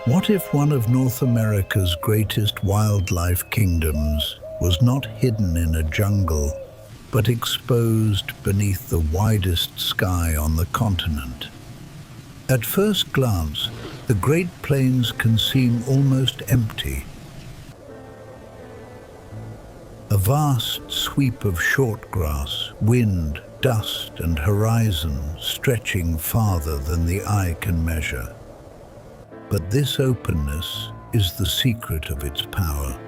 What if one of North America's greatest wildlife kingdoms was not hidden in a jungle, but exposed beneath the widest sky on the continent? At first glance, the Great Plains can seem almost empty. A vast sweep of short grass, wind, dust, and horizon stretching farther than the eye can measure. But this openness is the secret of its power.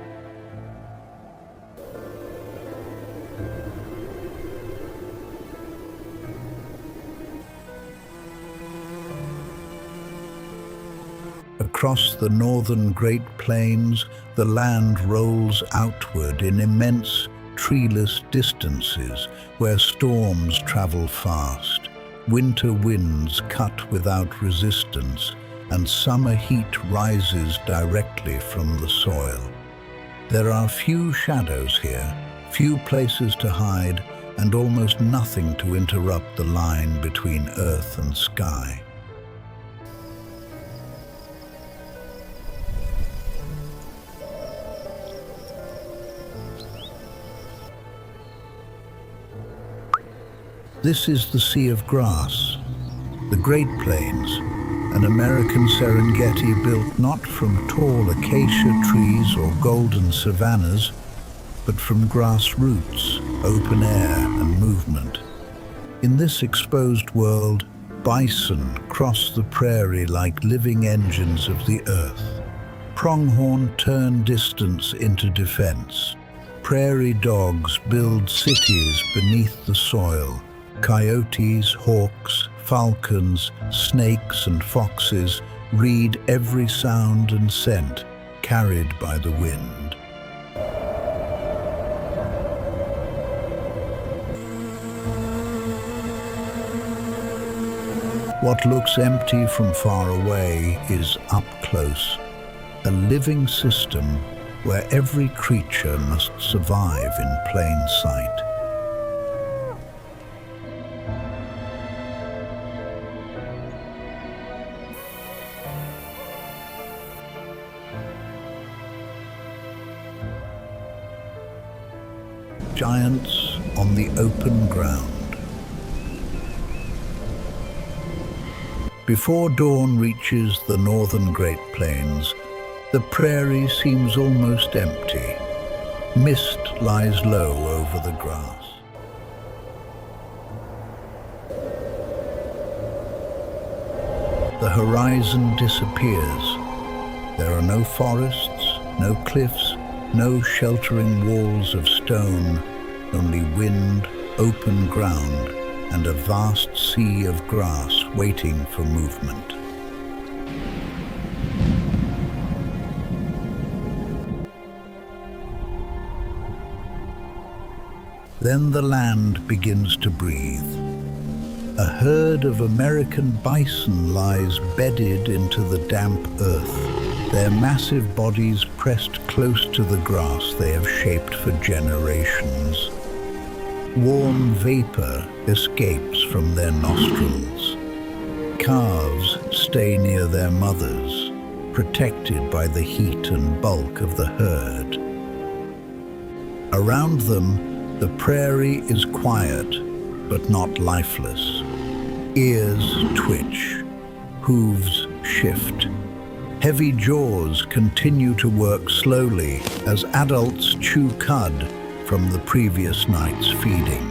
Across the northern Great Plains, the land rolls outward in immense, treeless distances where storms travel fast, winter winds cut without resistance, and summer heat rises directly from the soil. There are few shadows here, few places to hide, and almost nothing to interrupt the line between earth and sky. This is the Sea of Grass, the Great Plains, an American Serengeti built not from tall acacia trees or golden savannas, but from grass roots, open air, and movement. In this exposed world, bison cross the prairie like living engines of the earth. Pronghorn turn distance into defense. Prairie dogs build cities beneath the soil. Coyotes, hawks, falcons, snakes, and foxes read every sound and scent carried by the wind. What looks empty from far away is up close, a living system where every creature must survive in plain sight. Giants on the open ground. Before dawn reaches the northern Great Plains, the prairie seems almost empty. Mist lies low over the grass. The horizon disappears. There are no forests, no cliffs, no sheltering walls of stone, only wind, open ground, and a vast sea of grass waiting for movement. Then the land begins to breathe. A herd of American bison lies bedded into the damp earth, their massive bodies pressed close to the grass they have shaped for generations. Warm vapor escapes from their nostrils. Calves stay near their mothers, protected by the heat and bulk of the herd. Around them, the prairie is quiet, but not lifeless. Ears twitch, hooves shift. Heavy jaws continue to work slowly as adults chew cud from the previous night's feeding.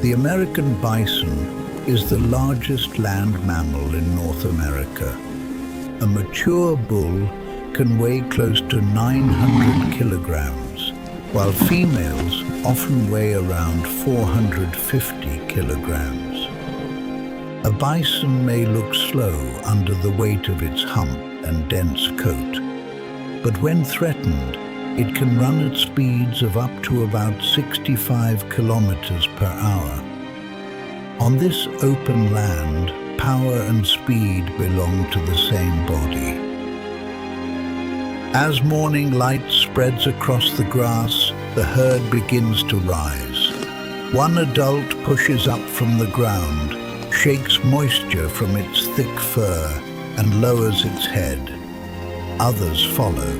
The American bison is the largest land mammal in North America. A mature bull can weigh close to 900 kilograms, while females often weigh around 450 kilograms. A bison may look slow under the weight of its hump and dense coat, but when threatened, it can run at speeds of up to about 65 kilometers per hour. On this open land, power and speed belong to the same body. As morning light spreads across the grass, the herd begins to rise. One adult pushes up from the ground, shakes moisture from its thick fur, and lowers its head. Others follow.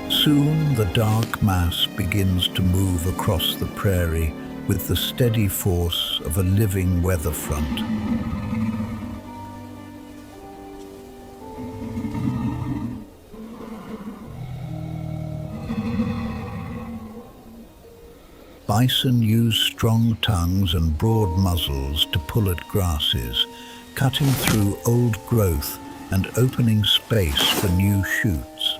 Soon the dark mass begins to move across the prairie with the steady force of a living weather front. Bison use strong tongues and broad muzzles to pull at grasses, cutting through old growth and opening space for new shoots.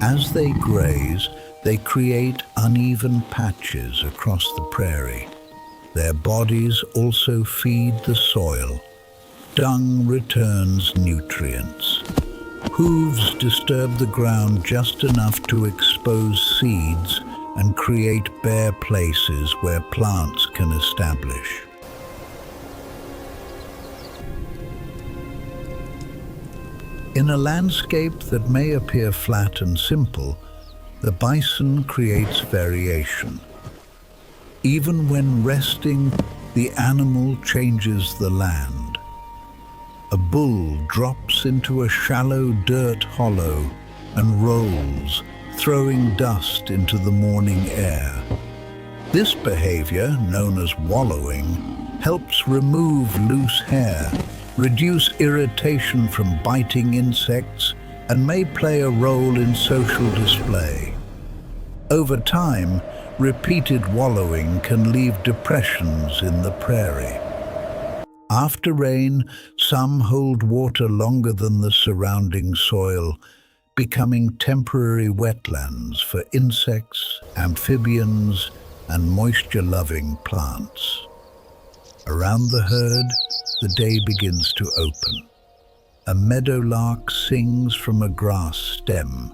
As they graze, they create uneven patches across the prairie. Their bodies also feed the soil. Dung returns nutrients. Hooves disturb the ground just enough to expose seeds and create bare places where plants can establish. In a landscape that may appear flat and simple, the bison creates variation. Even when resting, the animal changes the land. A bull drops into a shallow dirt hollow and rolls, throwing dust into the morning air. This behavior, known as wallowing, helps remove loose hair, reduce irritation from biting insects, and may play a role in social display. Over time, repeated wallowing can leave depressions in the prairie. After rain, some hold water longer than the surrounding soil, becoming temporary wetlands for insects, amphibians, and moisture-loving plants. Around the herd, the day begins to open. A meadowlark sings from a grass stem.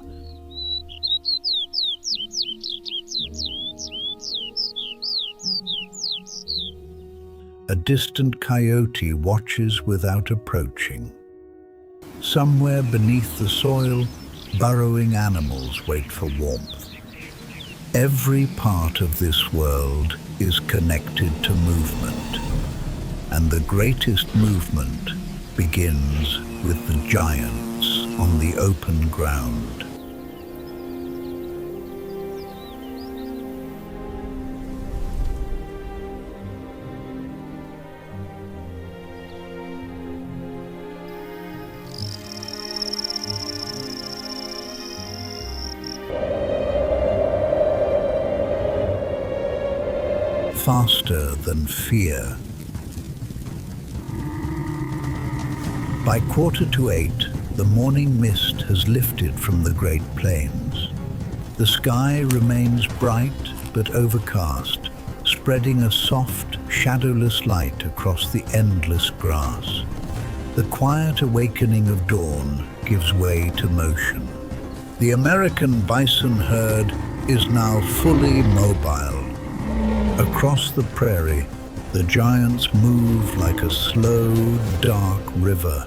A distant coyote watches without approaching. Somewhere beneath the soil, burrowing animals wait for warmth. Every part of this world is connected to movement, and the greatest movement begins with the giants on the open ground. Faster than fear. By 7:45, the morning mist has lifted from the Great Plains. The sky remains bright but overcast, spreading a soft, shadowless light across the endless grass. The quiet awakening of dawn gives way to motion. The American bison herd is now fully mobile. Across the prairie, the giants move like a slow, dark river.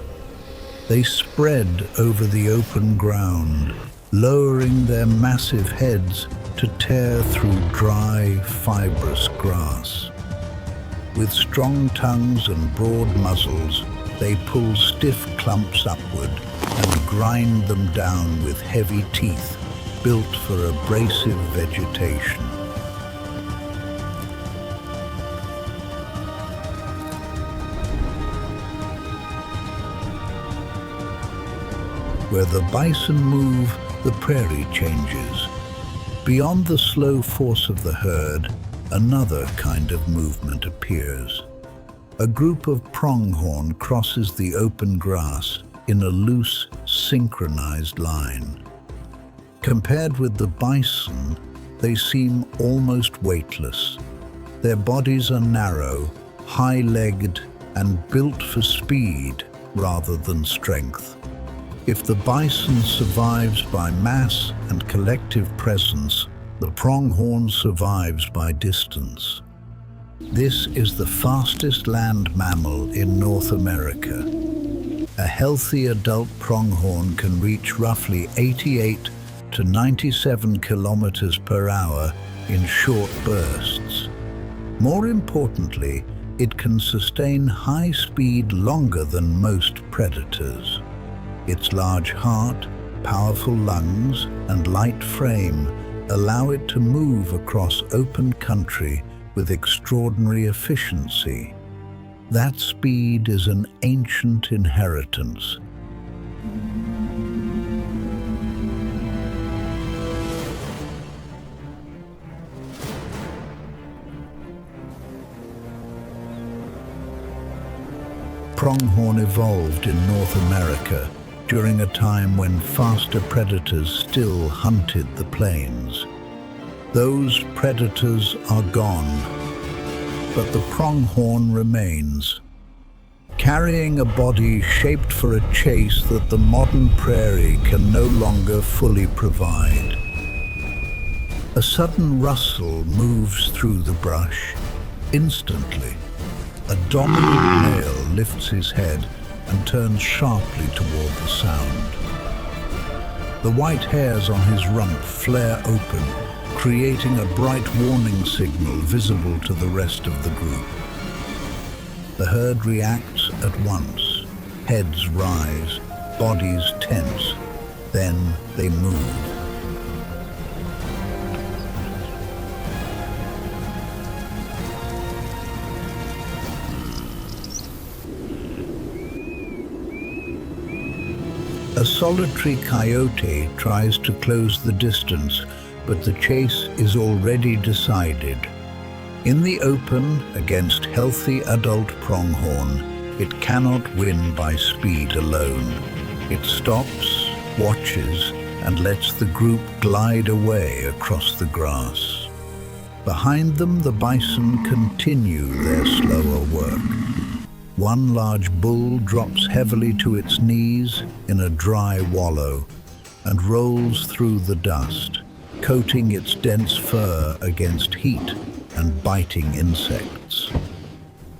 They spread over the open ground, lowering their massive heads to tear through dry, fibrous grass. With strong tongues and broad muzzles, they pull stiff clumps upward and grind them down with heavy teeth built for abrasive vegetation. Where the bison move, the prairie changes. Beyond the slow force of the herd, another kind of movement appears. A group of pronghorn crosses the open grass in a loose, synchronized line. Compared with the bison, they seem almost weightless. Their bodies are narrow, high-legged, and built for speed rather than strength. If the bison survives by mass and collective presence, the pronghorn survives by distance. This is the fastest land mammal in North America. A healthy adult pronghorn can reach roughly 88 to 97 kilometers per hour in short bursts. More importantly, it can sustain high speed longer than most predators. Its large heart, powerful lungs, and light frame allow it to move across open country with extraordinary efficiency. That speed is an ancient inheritance. Pronghorn evolved in North America during a time when faster predators still hunted the plains. Those predators are gone, but the pronghorn remains, carrying a body shaped for a chase that the modern prairie can no longer fully provide. A sudden rustle moves through the brush. Instantly, a dominant male lifts his head and turns sharply toward the sound. The white hairs on his rump flare open, creating a bright warning signal visible to the rest of the group. The herd reacts at once. Heads rise, bodies tense. Then they move. A solitary coyote tries to close the distance, but the chase is already decided. In the open, against healthy adult pronghorn, it cannot win by speed alone. It stops, watches, and lets the group glide away across the grass. Behind them, the bison continue their slower work. One large bull drops heavily to its knees in a dry wallow and rolls through the dust, coating its dense fur against heat and biting insects.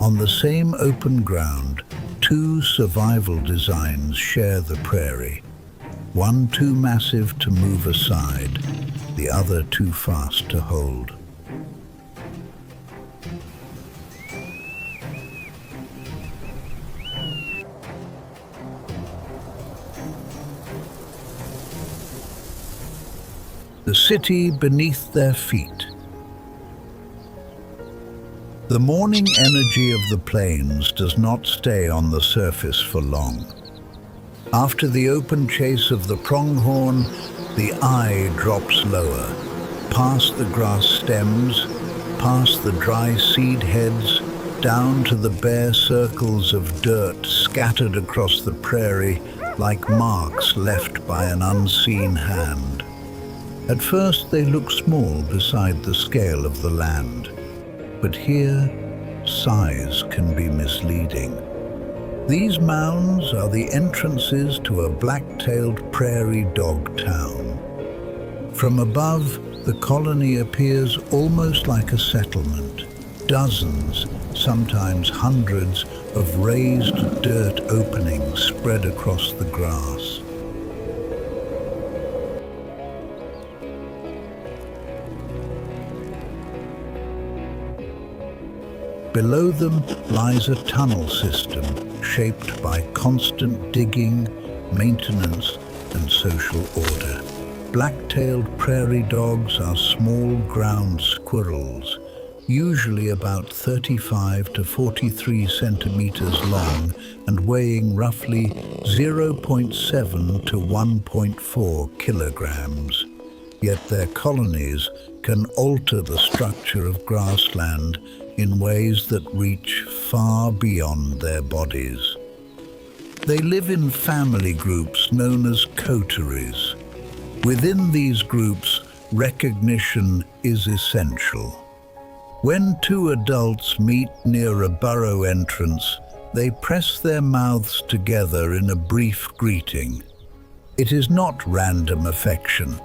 On the same open ground, two survival designs share the prairie. One too massive to move aside, the other too fast to hold. The city beneath their feet. The morning energy of the plains does not stay on the surface for long. After the open chase of the pronghorn, the eye drops lower, past the grass stems, past the dry seed heads, down to the bare circles of dirt scattered across the prairie like marks left by an unseen hand. At first they look small beside the scale of the land, but here size can be misleading. These mounds are the entrances to a black-tailed prairie dog town. From above, the colony appears almost like a settlement. Dozens, sometimes hundreds, of raised dirt openings spread across the grass. Below them lies a tunnel system shaped by constant digging, maintenance, and social order. Black-tailed prairie dogs are small ground squirrels, usually about 35 to 43 centimeters long and weighing roughly 0.7 to 1.4 kilograms. Yet their colonies can alter the structure of grassland in ways that reach far beyond their bodies. They live in family groups known as coteries. Within these groups, recognition is essential. When two adults meet near a burrow entrance, they press their mouths together in a brief greeting. It is not random affection.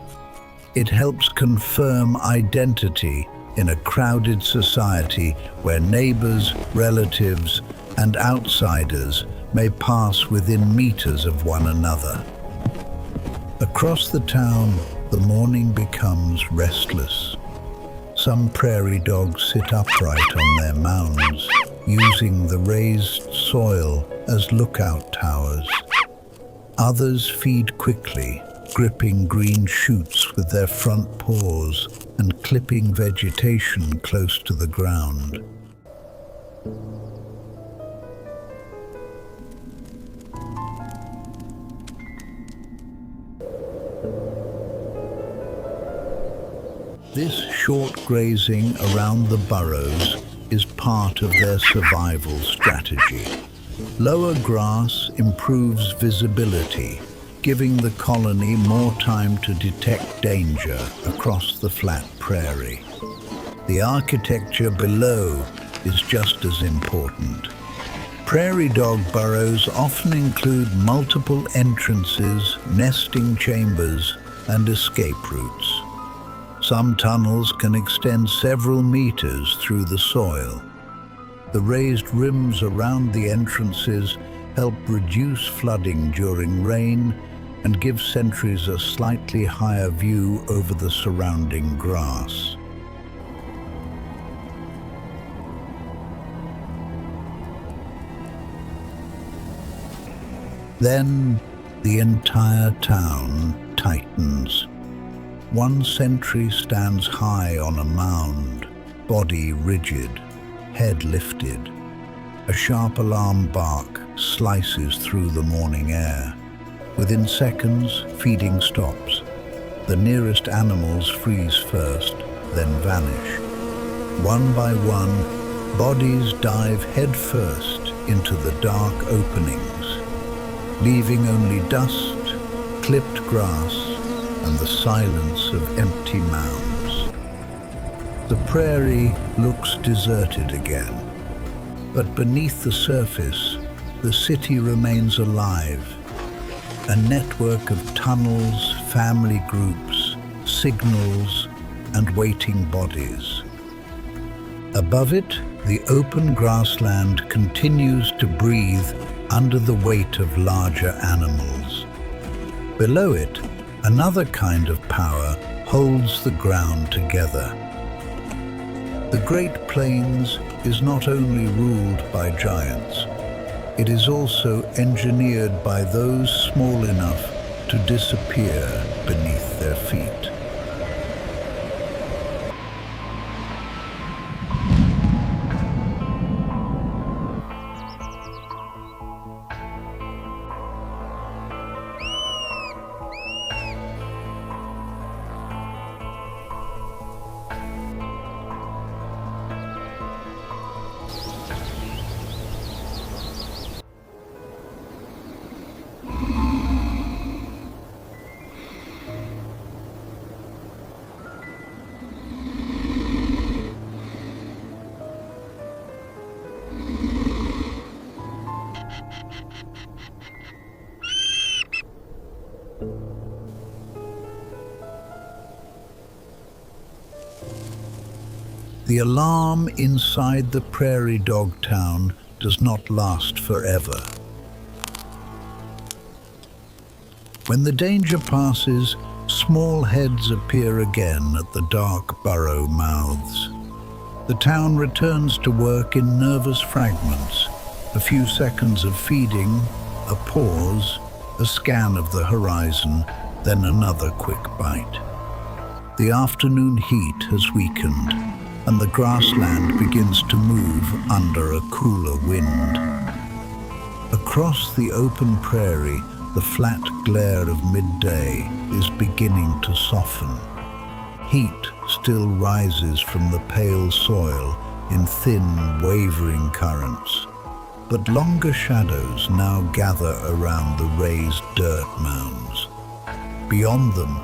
It helps confirm identity in a crowded society where neighbors, relatives, and outsiders may pass within meters of one another. Across the town, the morning becomes restless. Some prairie dogs sit upright on their mounds, using the raised soil as lookout towers. Others feed quickly, gripping green shoots with their front paws and clipping vegetation close to the ground. This short grazing around the burrows is part of their survival strategy. Lower grass improves visibility, giving the colony more time to detect danger across the flat prairie. The architecture below is just as important. Prairie dog burrows often include multiple entrances, nesting chambers, and escape routes. Some tunnels can extend several meters through the soil. The raised rims around the entrances help reduce flooding during rain and give sentries a slightly higher view over the surrounding grass. Then the entire town tightens. One sentry stands high on a mound, body rigid, head lifted. A sharp alarm bark slices through the morning air. Within seconds, feeding stops. The nearest animals freeze first, then vanish. One by one, bodies dive headfirst into the dark openings, leaving only dust, clipped grass, and the silence of empty mounds. The prairie looks deserted again, but beneath the surface, the city remains alive. A network of tunnels, family groups, signals, and waiting bodies. Above it, the open grassland continues to breathe under the weight of larger animals. Below it, another kind of power holds the ground together. The Great Plains is not only ruled by giants, it is also engineered by those small enough to disappear beneath their feet. The alarm inside the prairie dog town does not last forever. When the danger passes, small heads appear again at the dark burrow mouths. The town returns to work in nervous fragments. A few seconds of feeding, a pause, a scan of the horizon, then another quick bite. The afternoon heat has weakened, and the grassland begins to move under a cooler wind. Across the open prairie, the flat glare of midday is beginning to soften. Heat still rises from the pale soil in thin, wavering currents, but longer shadows now gather around the raised dirt mounds. Beyond them,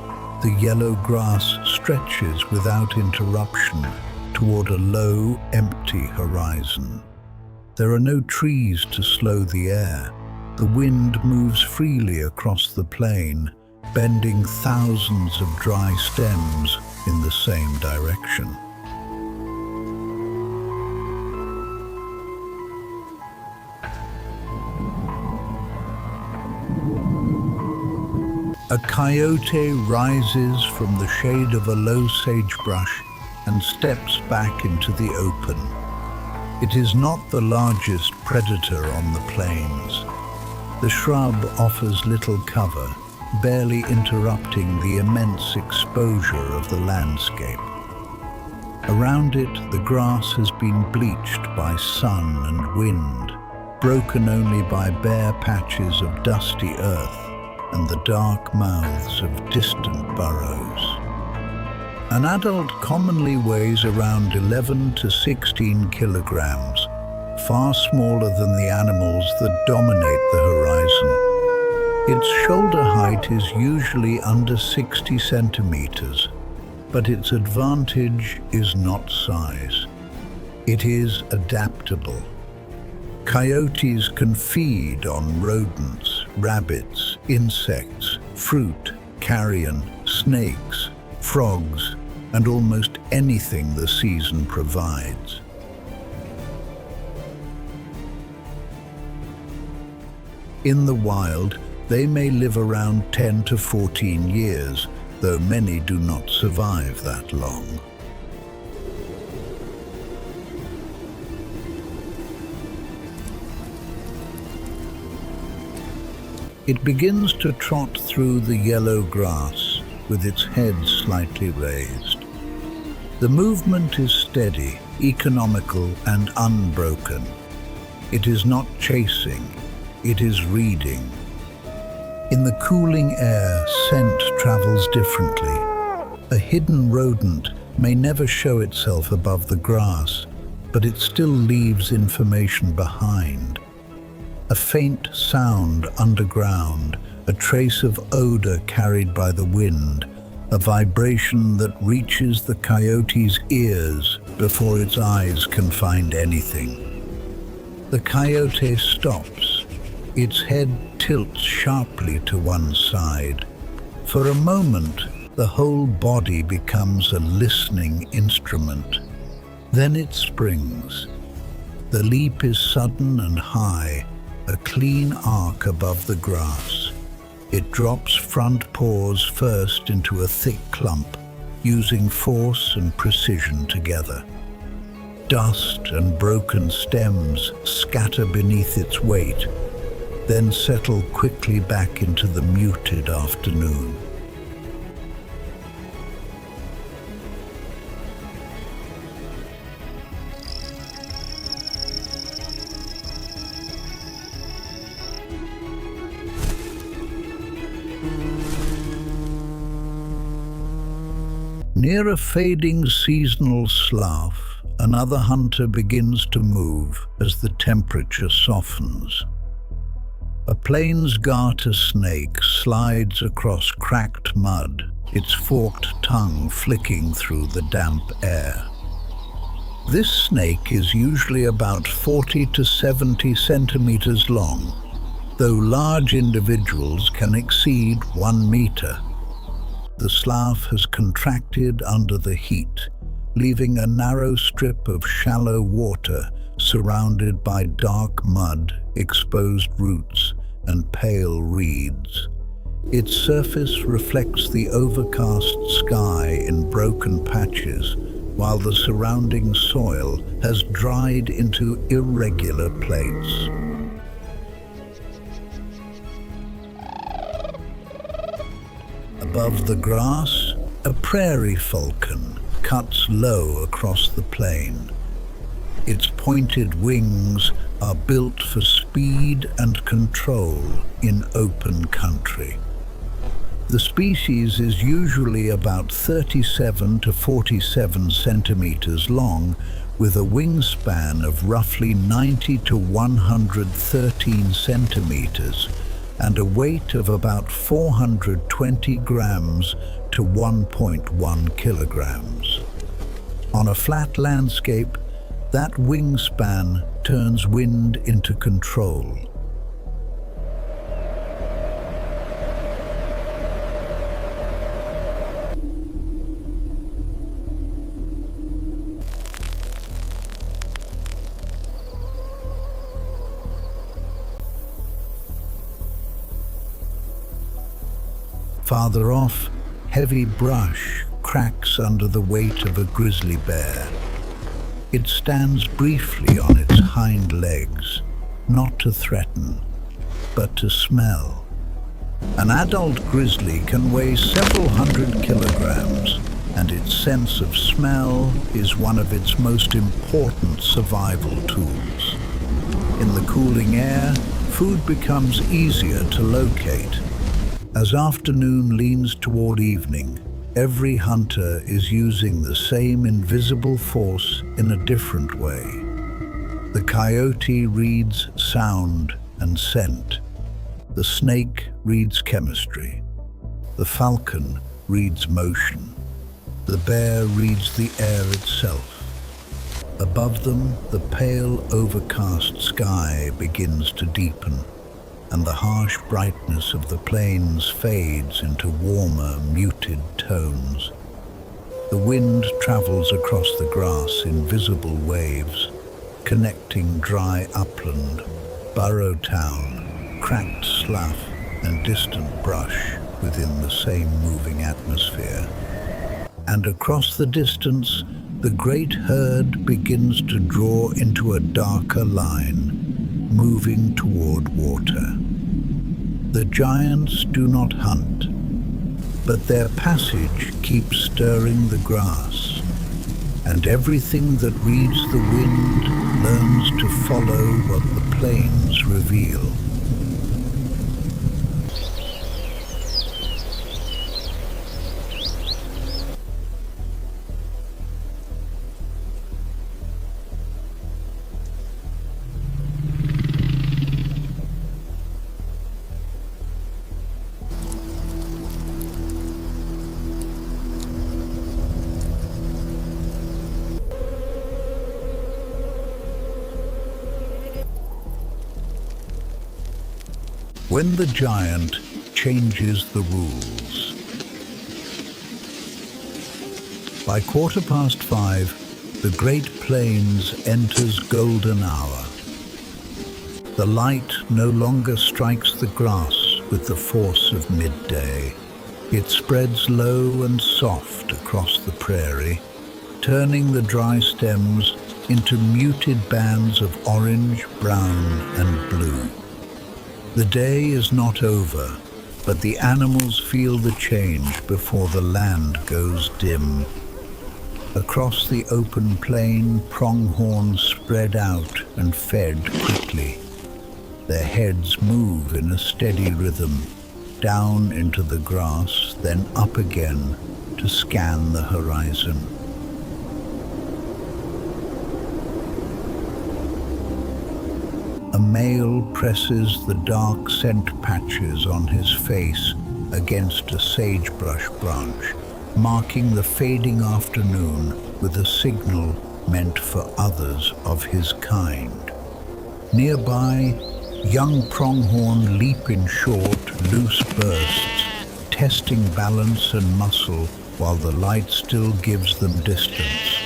the yellow grass stretches without interruption toward a low, empty horizon. There are no trees to slow the air. The wind moves freely across the plain, bending thousands of dry stems in the same direction. A coyote rises from the shade of a low sagebrush and steps back into the open. It is not the largest predator on the plains. The shrub offers little cover, barely interrupting the immense exposure of the landscape. Around it, the grass has been bleached by sun and wind, broken only by bare patches of dusty earth and the dark mouths of distant burrows. An adult commonly weighs around 11 to 16 kilograms, far smaller than the animals that dominate the horizon. Its shoulder height is usually under 60 centimeters, but its advantage is not size. It is adaptable. Coyotes can feed on rodents, rabbits, insects, fruit, carrion, snakes, frogs, and almost anything the season provides. In the wild, they may live around 10 to 14 years, though many do not survive that long. It begins to trot through the yellow grass with its head slightly raised. The movement is steady, economical, and unbroken. It is not chasing, it is reading. In the cooling air, scent travels differently. A hidden rodent may never show itself above the grass, but it still leaves information behind. A faint sound underground, a trace of odor carried by the wind, a vibration that reaches the coyote's ears before its eyes can find anything. The coyote stops. Its head tilts sharply to one side. For a moment, the whole body becomes a listening instrument. Then it springs. The leap is sudden and high, a clean arc above the grass. It drops front paws first into a thick clump, using force and precision together. Dust and broken stems scatter beneath its weight, then settle quickly back into the muted afternoon. Near a fading seasonal slough, another hunter begins to move as the temperature softens. A plains garter snake slides across cracked mud, its forked tongue flicking through the damp air. This snake is usually about 40 to 70 centimeters long, though large individuals can exceed 1 meter. The slough has contracted under the heat, leaving a narrow strip of shallow water surrounded by dark mud, exposed roots, and pale reeds. Its surface reflects the overcast sky in broken patches, while the surrounding soil has dried into irregular plates. Above the grass, a prairie falcon cuts low across the plain. Its pointed wings are built for speed and control in open country. The species is usually about 37 to 47 centimeters long, with a wingspan of roughly 90 to 113 centimeters and a weight of about 420 grams to 1.1 kilograms. On a flat landscape, that wingspan turns wind into control. Farther off, heavy brush cracks under the weight of a grizzly bear. It stands briefly on its hind legs, not to threaten, but to smell. An adult grizzly can weigh several hundred kilograms, and its sense of smell is one of its most important survival tools. In the cooling air, food becomes easier to locate. As afternoon leans toward evening, every hunter is using the same invisible force in a different way. The coyote reads sound and scent. The snake reads chemistry. The falcon reads motion. The bear reads the air itself. Above them, the pale, overcast sky begins to deepen, and the harsh brightness of the plains fades into warmer, muted tones. The wind travels across the grass in visible waves, connecting dry upland, burrow town, cracked slough, and distant brush within the same moving atmosphere. And across the distance, the great herd begins to draw into a darker line, moving toward water. The giants do not hunt, but their passage keeps stirring the grass, and everything that reads the wind learns to follow what the plains reveal. When the giant changes the rules. By 5:15, the Great Plains enters golden hour. The light no longer strikes the grass with the force of midday. It spreads low and soft across the prairie, turning the dry stems into muted bands of orange, brown, and blue. The day is not over, but the animals feel the change before the land goes dim. Across the open plain, pronghorns spread out and fed quickly. Their heads move in a steady rhythm, down into the grass, then up again to scan the horizon. A male presses the dark scent patches on his face against a sagebrush branch, marking the fading afternoon with a signal meant for others of his kind. Nearby, young pronghorn leap in short, loose bursts, testing balance and muscle while the light still gives them distance.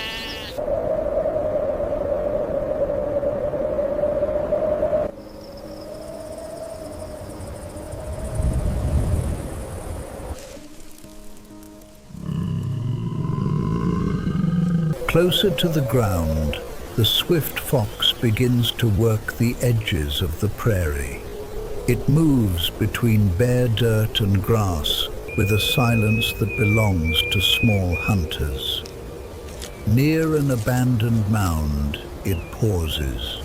Closer to the ground, the swift fox begins to work the edges of the prairie. It moves between bare dirt and grass with a silence that belongs to small hunters. Near an abandoned mound, it pauses.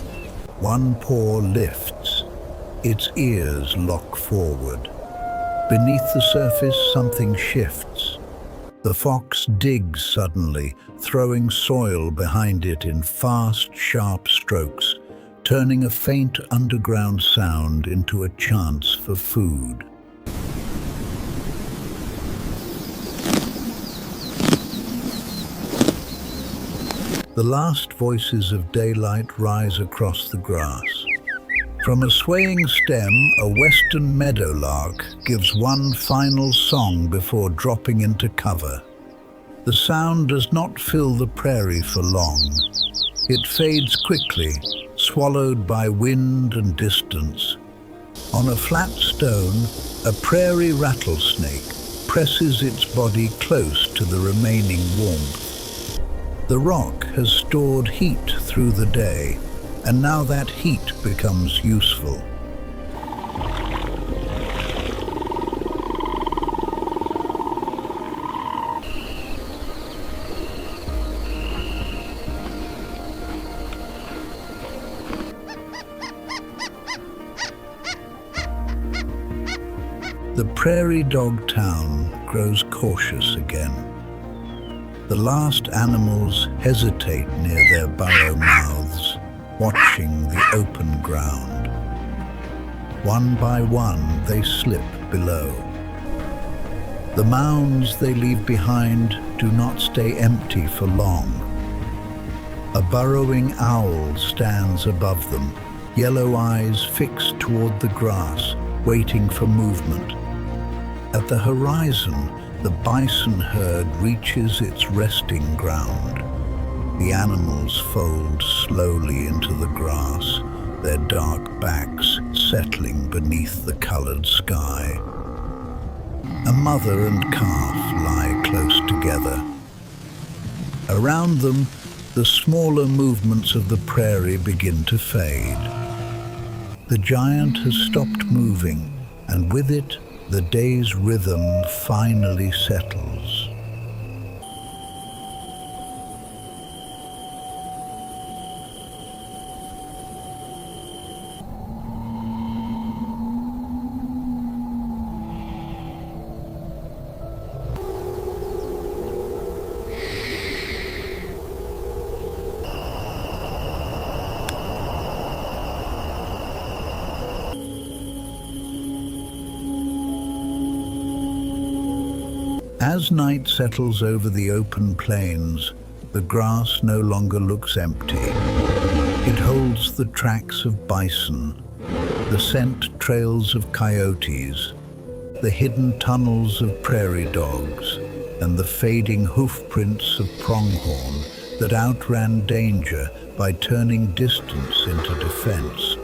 One paw lifts, its ears lock forward. Beneath the surface, something shifts. The fox digs suddenly, throwing soil behind it in fast, sharp strokes, turning a faint underground sound into a chance for food. The last voices of daylight rise across the grass. From a swaying stem, a western meadowlark gives one final song before dropping into cover. The sound does not fill the prairie for long. It fades quickly, swallowed by wind and distance. On a flat stone, a prairie rattlesnake, presses its body close to the remaining warmth. The rock has stored heat through the day, and now that heat becomes useful. The prairie dog town grows cautious again. The last animals hesitate near their burrow mouths, watching the open ground. One by one, they slip below. The mounds they leave behind do not stay empty for long. A burrowing owl stands above them, yellow eyes fixed toward the grass, waiting for movement. At the horizon, the bison herd reaches its resting ground. The animals fold slowly into the grass, their dark backs settling beneath the colored sky. A mother and calf lie close together. Around them, the smaller movements of the prairie begin to fade. The giant has stopped moving, and with it, the day's rhythm finally settles. As night settles over the open plains, the grass no longer looks empty. It holds the tracks of bison, the scent trails of coyotes, the hidden tunnels of prairie dogs, and the fading hoof prints of pronghorn that outran danger by turning distance into defense.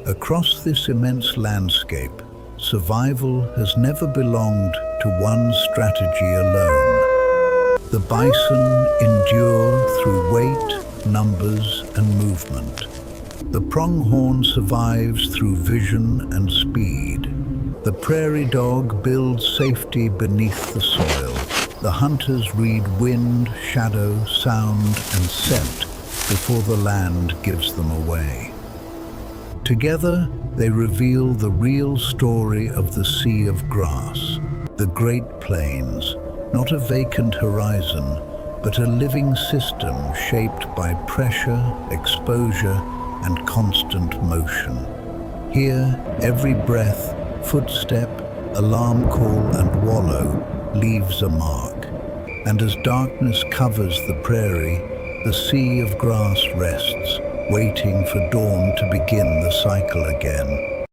Across this immense landscape, survival has never belonged to one strategy alone. The bison endure through weight, numbers, and movement. The pronghorn survives through vision and speed. The prairie dog builds safety beneath the soil. The hunters read wind, shadow, sound, and scent before the land gives them away. Together, they reveal the real story of the sea of grass, the Great Plains, not a vacant horizon, but a living system shaped by pressure, exposure, and constant motion. Here, every breath, footstep, alarm call, and wallow leaves a mark. And as darkness covers the prairie, the sea of grass rests, waiting for dawn to begin the cycle again.